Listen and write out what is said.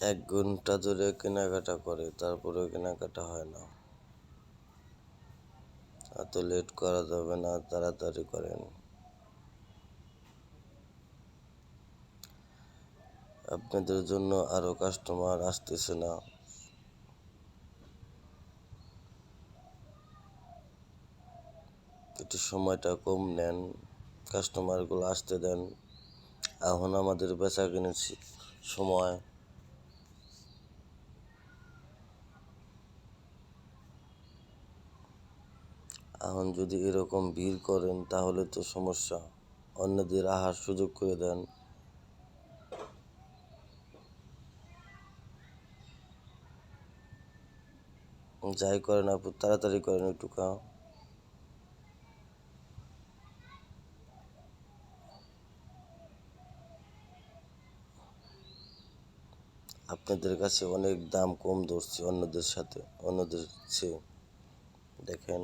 1 ঘন্টা ধরে কেনাকাটা করে, তারপরেও কেনাকাটা হয় না। এত লেট করা যাবে না, তাড়াতাড়ি করেন। আপনাদের জন্য আরো কাস্টমার আসতেছে না। একটু সময়টা কম নেন, কাস্টমারগুলো আসতে দেন। এখন আমাদের বেচা কেনার সময়। এখন যদি এরকম ভিড় করেন তাহলে তো সমস্যা। অন্যদের আহার সুযোগ করে দেন। যাই করেন আপু, তাড়াতাড়ি করেন একটু কাম। আপনাদের কাছে অনেক দাম কম ধরছি অন্যদের চেয়ে। দেখেন।